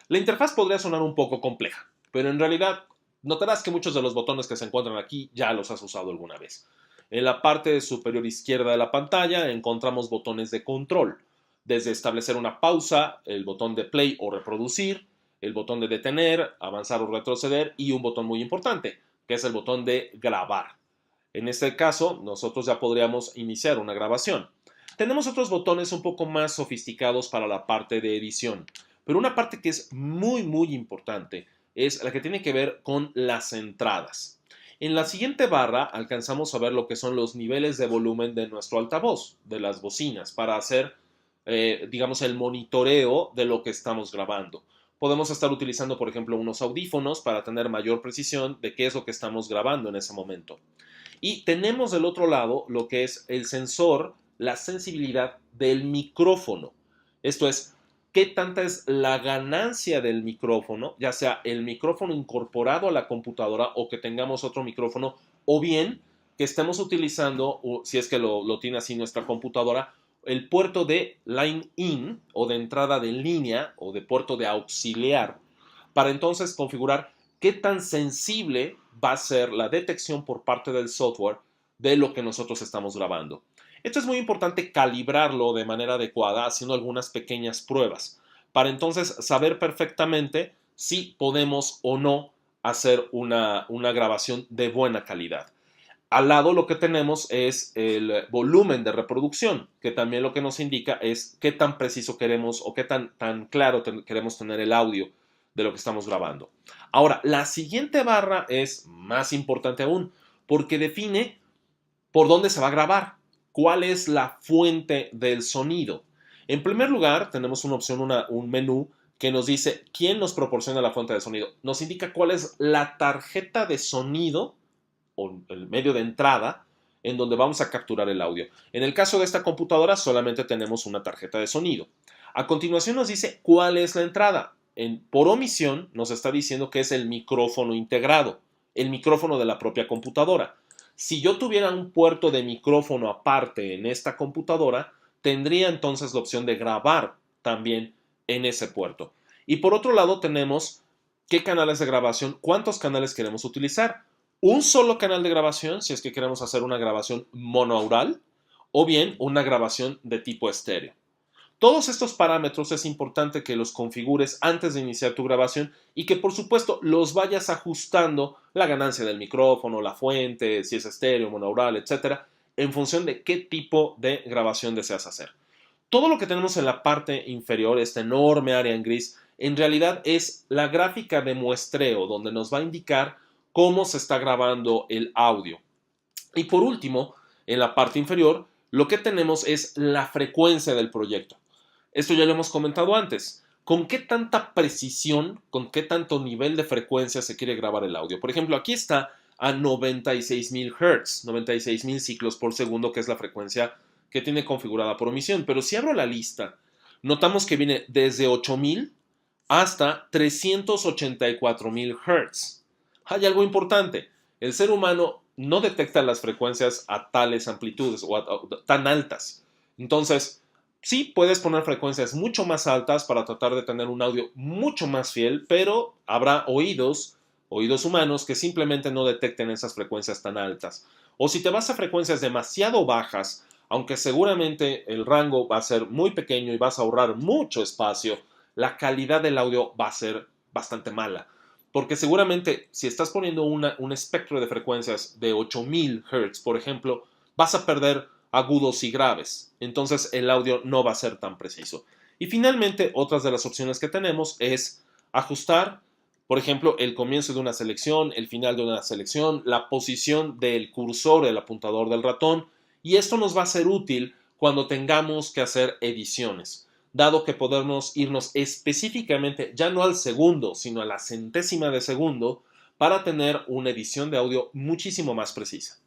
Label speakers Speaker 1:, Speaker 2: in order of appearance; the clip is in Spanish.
Speaker 1: La interfaz podría sonar un poco compleja, pero en realidad notarás que muchos de los botones que se encuentran aquí ya los has usado alguna vez. En la parte superior izquierda de la pantalla encontramos botones de control, desde establecer una pausa, el botón de play o reproducir, el botón de detener, avanzar o retroceder y un botón muy importante, que es el botón de grabar. En este caso, nosotros ya podríamos iniciar una grabación. Tenemos otros botones un poco más sofisticados para la parte de edición, pero una parte que es muy importante es la que tiene que ver con las entradas. En la siguiente barra alcanzamos a ver lo que son los niveles de volumen de nuestro altavoz, de las bocinas, para hacer, digamos, el monitoreo de lo que estamos grabando. Podemos estar utilizando, por ejemplo, unos audífonos para tener mayor precisión de qué es lo que estamos grabando en ese momento. Y tenemos del otro lado lo que es el sensor, la sensibilidad del micrófono. Esto es, qué tanta es la ganancia del micrófono, ya sea el micrófono incorporado a la computadora o que tengamos otro micrófono, o bien que estemos utilizando, si es que lo tiene así nuestra computadora, el puerto de line in o de entrada de línea o de puerto de auxiliar para entonces configurar qué tan sensible va a ser la detección por parte del software de lo que nosotros estamos grabando. Esto es muy importante calibrarlo de manera adecuada haciendo algunas pequeñas pruebas para entonces saber perfectamente si podemos o no hacer una grabación de buena calidad. Al lado lo que tenemos es el volumen de reproducción, que también lo que nos indica es qué tan preciso queremos o qué tan claro queremos tener el audio de lo que estamos grabando. Ahora, la siguiente barra es más importante aún, porque define por dónde se va a grabar, cuál es la fuente del sonido. En primer lugar, tenemos una opción, un menú que nos dice quién nos proporciona la fuente de sonido. Nos indica cuál es la tarjeta de sonido o el medio de entrada en donde vamos a capturar el audio. En el caso de esta computadora solamente tenemos una tarjeta de sonido. A continuación nos dice cuál es la entrada. Por omisión nos está diciendo que es el micrófono integrado, el micrófono de la propia computadora. Si yo tuviera un puerto de micrófono aparte en esta computadora, tendría entonces la opción de grabar también en ese puerto. Y por otro lado tenemos qué canales de grabación, cuántos canales queremos utilizar. Un solo canal de grabación si es que queremos hacer una grabación monoaural o bien una grabación de tipo estéreo. Todos estos parámetros es importante que los configures antes de iniciar tu grabación y que por supuesto los vayas ajustando la ganancia del micrófono, la fuente, si es estéreo, monaural, etcétera, en función de qué tipo de grabación deseas hacer. Todo lo que tenemos en la parte inferior, esta enorme área en gris, en realidad es la gráfica de muestreo donde nos va a indicar cómo se está grabando el audio. Y por último, en la parte inferior, lo que tenemos es la frecuencia del proyecto. Esto ya lo hemos comentado antes. ¿Con qué tanta precisión, con qué tanto nivel de frecuencia se quiere grabar el audio? Por ejemplo, aquí está a 96.000 Hz, 96.000 ciclos por segundo, que es la frecuencia que tiene configurada por omisión. Pero si abro la lista, notamos que viene desde 8.000 hasta 384.000 Hz. Hay algo importante. El ser humano no detecta las frecuencias a tales amplitudes o tan altas. Entonces, sí puedes poner frecuencias mucho más altas para tratar de tener un audio mucho más fiel, pero habrá oídos humanos que simplemente no detecten esas frecuencias tan altas. O si te vas a frecuencias demasiado bajas, aunque seguramente el rango va a ser muy pequeño y vas a ahorrar mucho espacio, la calidad del audio va a ser bastante mala. Porque seguramente si estás poniendo un espectro de frecuencias de 8000 Hz, por ejemplo, vas a perder agudos y graves. Entonces el audio no va a ser tan preciso. Y finalmente, otras de las opciones que tenemos es ajustar, por ejemplo, el comienzo de una selección, el final de una selección, la posición del cursor, el apuntador del ratón. Y esto nos va a ser útil cuando tengamos que hacer ediciones, dado que podemos irnos específicamente ya no al segundo, sino a la centésima de segundo para tener una edición de audio muchísimo más precisa.